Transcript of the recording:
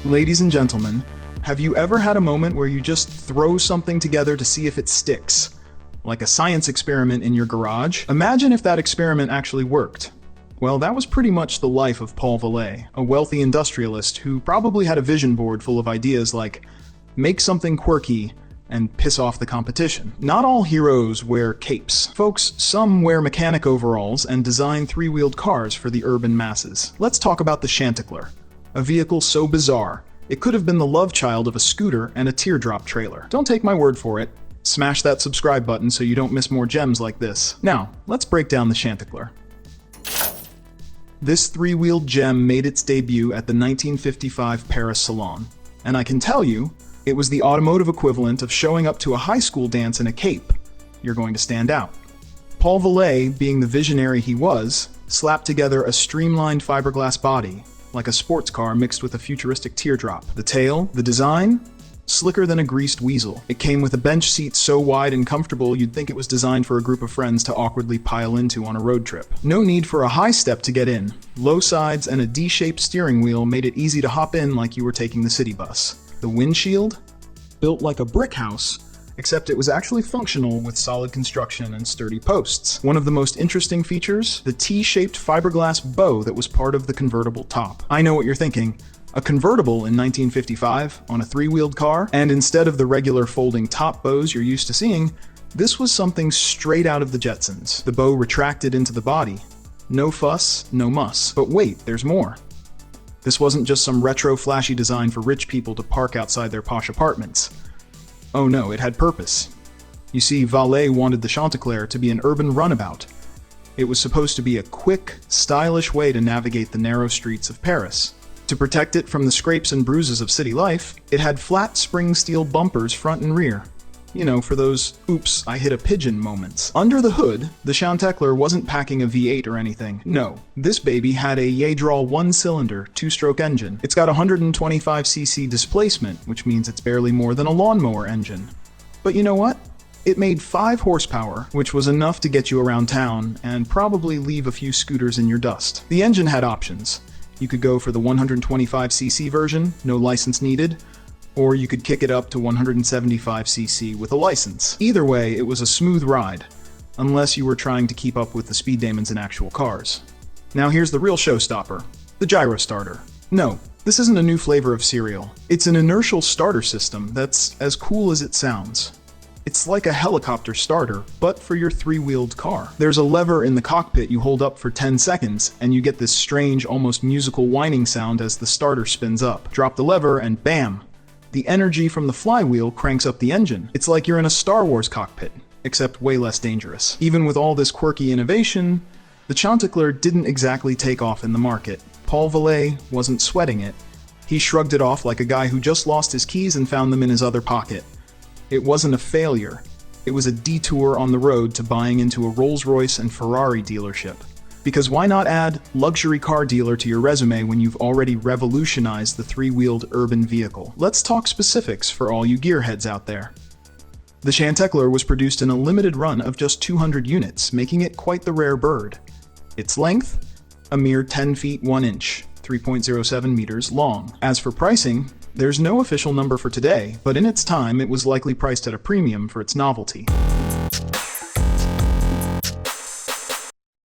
Ladies and gentlemen, have you ever had a moment where you just throw something together to see if it sticks? Like a science experiment in your garage? Imagine if that experiment actually worked. Well, that was pretty much the life of Paul Vallée, a wealthy industrialist who probably had a vision board full of ideas like, make something quirky and piss off the competition. Not all heroes wear capes. Folks, some wear mechanic overalls and design three-wheeled cars for the urban masses. Let's talk about the Chantecler, a vehicle so bizarre, it could have been the love child of a scooter and a teardrop trailer. Don't take my word for it. Smash that subscribe button so you don't miss more gems like this. Now, let's break down the Chantecler. This three-wheeled gem made its debut at the 1955 Paris Salon, and I can tell you, it was the automotive equivalent of showing up to a high school dance in a cape. You're going to stand out. Paul Vallée, being the visionary he was, slapped together a streamlined fiberglass body, like a sports car mixed with a futuristic teardrop. The tail, the design, slicker than a greased weasel. It came with a bench seat so wide and comfortable you'd think it was designed for a group of friends to awkwardly pile into on a road trip. No need for a high step to get in. Low sides and a D-shaped steering wheel made it easy to hop in like you were taking the city bus. The windshield? Built like a brick house, except it was actually functional with solid construction and sturdy posts. One of the most interesting features, the T-shaped fiberglass bow that was part of the convertible top. I know what you're thinking. A convertible in 1955 on a three-wheeled car, and instead of the regular folding top bows you're used to seeing, this was something straight out of the Jetsons. The bow retracted into the body. No fuss, no muss. But wait, there's more. This wasn't just some retro flashy design for rich people to park outside their posh apartments. Oh no, it had purpose. You see, Vallée wanted the Chantecler to be an urban runabout. It was supposed to be a quick, stylish way to navigate the narrow streets of Paris. To protect it from the scrapes and bruises of city life, it had flat spring steel bumpers front and rear. You know, for those oops, I hit a pigeon moments. Under the hood, the Chantecler wasn't packing a V8 or anything. No, this baby had a Yadral one-cylinder, two-stroke engine. It's got 125cc displacement, which means it's barely more than a lawnmower engine. But you know what? It made 5 horsepower, which was enough to get you around town and probably leave a few scooters in your dust. The engine had options. You could go for the 125cc version, no license needed, or you could kick it up to 175cc with a license. Either way, it was a smooth ride, unless you were trying to keep up with the speed demons in actual cars. Now here's the real showstopper, the gyrostarter. No, this isn't a new flavor of cereal. It's an inertial starter system that's as cool as it sounds. It's like a helicopter starter, but for your three-wheeled car. There's a lever in the cockpit you hold up for 10 seconds, and you get this strange, almost musical whining sound as the starter spins up. Drop the lever and bam! The energy from the flywheel cranks up the engine. It's like you're in a Star Wars cockpit, except way less dangerous. Even with all this quirky innovation, the Chantecler didn't exactly take off in the market. Paul Vallée wasn't sweating it. He shrugged it off like a guy who just lost his keys and found them in his other pocket. It wasn't a failure. It was a detour on the road to buying into a Rolls-Royce and Ferrari dealership. Because why not add luxury car dealer to your resume when you've already revolutionized the three-wheeled urban vehicle? Let's talk specifics for all you gearheads out there. The Chantecler was produced in a limited run of just 200 units, making it quite the rare bird. Its length? A mere 10 feet 1 inch, 3.07 meters long. As for pricing, there's no official number for today, but in its time it was likely priced at a premium for its novelty.